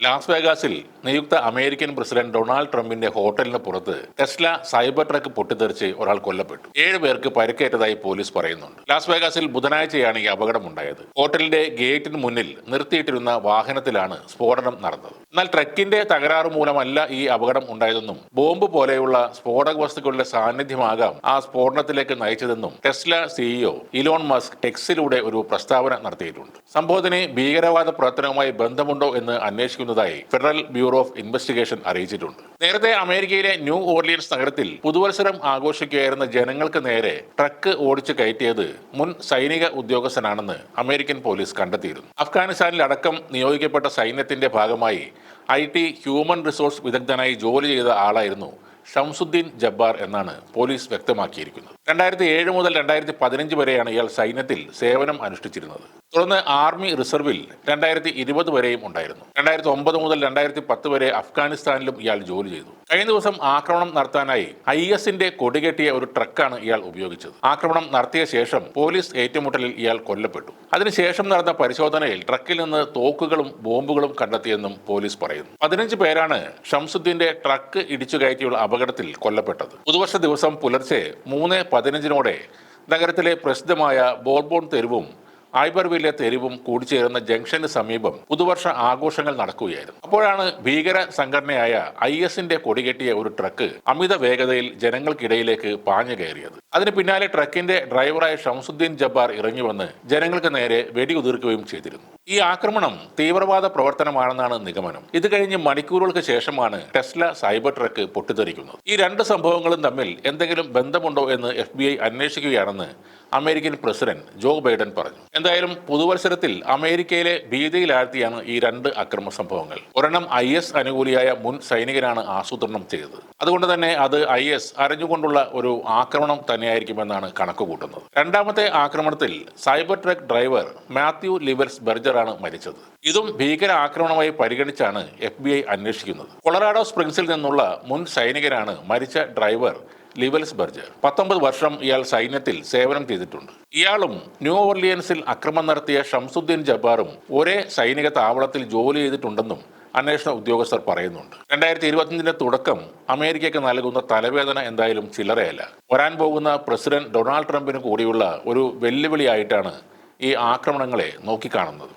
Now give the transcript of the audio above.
Las വേഗാസിൽ നിയുക്ത American president Donald ട്രംപിന്റെ ഹോട്ടലിന് പുറത്ത് ടെസ്ല സൈബർ ട്രക്ക് പൊട്ടിത്തെറിച്ച് ഒരാൾ കൊല്ലപ്പെട്ടു. 7 പേർക്ക് പരിക്കേറ്റതായി പോലീസ് പറയുന്നുണ്ട്. ലാസ് വേഗാസിൽ ബുധനാഴ്ചയാണ് ഈ അപകടമുണ്ടായത്. ഹോട്ടലിന്റെ ഗേറ്റിന് മുന്നിൽ നിർത്തിയിട്ടിരുന്ന വാഹനത്തിലാണ് സ്ഫോടനം നടന്നത്. എന്നാൽ ട്രക്കിന്റെ തകരാറ് മൂലമല്ല ഈ അപകടം ഉണ്ടായതെന്നും ബോംബ് പോലെയുള്ള സ്ഫോടക വസ്തുക്കളുടെ സാന്നിധ്യമാകാം ആ സ്ഫോടനത്തിലേക്ക് നയിച്ചതെന്നും ടെസ്ല സിഇഒ ഇലോൺ മസ്ക് എക്സിലൂടെ ഒരു പ്രസ്താവന നടത്തിയിട്ടുണ്ട്. സംഭവത്തിന് ഭീകരവാദ പ്രവർത്തനവുമായി ബന്ധമുണ്ടോ എന്ന് അന്വേഷിക്കുന്നതായി ഫെഡറൽ ബ്യൂറോ ഓഫ് ഇൻവെസ്റ്റിഗേഷൻ അറിയിച്ചിട്ടുണ്ട്. നേരത്തെ അമേരിക്കയിലെ ന്യൂ ഓർലിയൻസ് നഗരത്തിൽ പുതുവത്സരം ആഘോഷിക്കുകയായിരുന്ന ജനങ്ങൾക്ക് നേരെ ട്രക്ക് ഓടിച്ചു കയറ്റിയത് മുൻ സൈനിക ഉദ്യോഗസ്ഥനാണെന്ന് അമേരിക്കൻ പോലീസ് കണ്ടെത്തിയിരുന്നു. അഫ്ഗാനിസ്ഥാനിൽ അടക്കം നിയോഗിക്കപ്പെട്ട സൈന്യത്തിന്റെ ഭാഗമായി IT ഹ്യൂമൻ റിസോഴ്സ് വിദഗ്ധനായി ജോലി ചെയ്ത ആളായിരുന്നു ഷംസുദ്ദീൻ ജബ്ബാർ എന്നാണ് പോലീസ് വ്യക്തമാക്കിയിരിക്കുന്നത്. 2007 മുതൽ 2015 വരെയാണ് ഇയാൾ സൈന്യത്തിൽ സേവനം അനുഷ്ഠിച്ചിരുന്നത്. തുടർന്ന് ആർമി റിസർവിൽ 2020 വരെയും ഉണ്ടായിരുന്നു. 2009 മുതൽ 2010 വരെ അഫ്ഗാനിസ്ഥാനിലും ഇയാൾ ജോലി ചെയ്തു. കഴിഞ്ഞ ദിവസം ആക്രമണം നടത്താനായി ISന്റെ കൊടികെട്ടിയ ഒരു ട്രക്കാണ് ഇയാൾ ഉപയോഗിച്ചത്. ആക്രമണം നടത്തിയ ശേഷം പോലീസ് ഏറ്റുമുട്ടലിൽ ഇയാൾ കൊല്ലപ്പെട്ടു. അതിനുശേഷം നടന്ന പരിശോധനയിൽ ട്രക്കിൽ നിന്ന് തോക്കുകളും ബോംബുകളും കണ്ടെത്തിയെന്നും പോലീസ് പറയുന്നു. 15 പേരാണ് ഷംസുദ്ദീന്റെ ട്രക്ക് ഇടിച്ചു കയറ്റിയുള്ള അപകടത്തിൽ കൊല്ലപ്പെട്ടത്. പുതുവർഷ ദിവസം പുലർച്ചെ 3:15 നഗരത്തിലെ പ്രസിദ്ധമായ ബോർബോൺ തെരുവും ഐബർവില്ലെ തെരുവും കൂടിച്ചേരുന്ന ജംഗ്ഷന് സമീപം പുതുവർഷ ആഘോഷങ്ങൾ നടക്കുകയായിരുന്നു. അപ്പോഴാണ് ഭീകര സംഘടനയായ ISന്റെ കൊടികെട്ടിയ ഒരു ട്രക്ക് അമിത വേഗതയിൽ ജനങ്ങൾക്കിടയിലേക്ക് പാഞ്ഞു കയറിയത്. അതിന് പിന്നാലെ ട്രക്കിന്റെ ഡ്രൈവറായ ഷംസുദ്ദീൻ ജബ്ബാർ ഇറങ്ങി വന്ന് ജനങ്ങൾക്ക് നേരെ വെടിയുതിർക്കുകയും ചെയ്തിരുന്നു. ഈ ആക്രമണം തീവ്രവാദ പ്രവർത്തനമാണെന്നാണ് നിഗമനം. ഇത് കഴിഞ്ഞ് മണിക്കൂറുകൾക്ക് ശേഷമാണ് ടെസ്ല സൈബർ ട്രക്ക് പൊട്ടിത്തെറിക്കുന്നത്. ഈ 2 സംഭവങ്ങളും തമ്മിൽ എന്തെങ്കിലും ബന്ധമുണ്ടോ എന്ന് FBI അന്വേഷിക്കുകയാണെന്ന് അമേരിക്കൻ പ്രസിഡന്റ് ജോ ബൈഡൻ പറഞ്ഞു. എന്തായാലും പുതുവത്സരത്തിൽ അമേരിക്കയിലെ ഭീതിയിലാഴ്ത്തിയാണ് ഈ 2 അക്രമ സംഭവങ്ങൾ. ഒരെണ്ണം IS അനുകൂലിയായ മുൻ സൈനികനാണ് ആസൂത്രണം ചെയ്തത്. അതുകൊണ്ട് തന്നെ അത് IS അറിഞ്ഞുകൊണ്ടുള്ള ഒരു ആക്രമണം തന്നെയായിരിക്കുമെന്നാണ് കണക്കുകൂട്ടുന്നത്. രണ്ടാമത്തെ ആക്രമണത്തിൽ സൈബർ ട്രക്ക് ഡ്രൈവർ മാത്യു ലിവൽസ് ബർജറാണ് മരിച്ചത്. ഇതും ഭീകര ആക്രമണമായി പരിഗണിച്ചാണ് FBI അന്വേഷിക്കുന്നത്. കൊളറാഡോ സ്പ്രിങ്സിൽ നിന്നുള്ള മുൻ സൈനികനാണ് മരിച്ച ഡ്രൈവർ ലിവൽസ് ബർജർ. 19 വർഷം ഇയാൾ സൈന്യത്തിൽ സേവനം ചെയ്തിട്ടുണ്ട്. ഇയാളും ന്യൂ ഓർലിയൻസിൽ ആക്രമണം നടത്തിയ ഷംസുദ്ദീൻ ജബ്ബാറും ഒരേ സൈനിക താവളത്തിൽ ജോലി ചെയ്തിട്ടുണ്ടെന്നും അന്വേഷണ ഉദ്യോഗസ്ഥർ പറയുന്നുണ്ട്. 2025 തുടക്കം അമേരിക്കയ്ക്ക് നൽകുന്ന തലവേദന എന്തായാലും ചില്ലറയല്ല. വരാൻ പോകുന്ന പ്രസിഡന്റ് ഡൊണാൾഡ് ട്രംപിന് കൂടിയുള്ള ഒരു വെല്ലുവിളിയായിട്ടാണ് ഈ ആക്രമണങ്ങളെ നോക്കിക്കാണുന്നത്.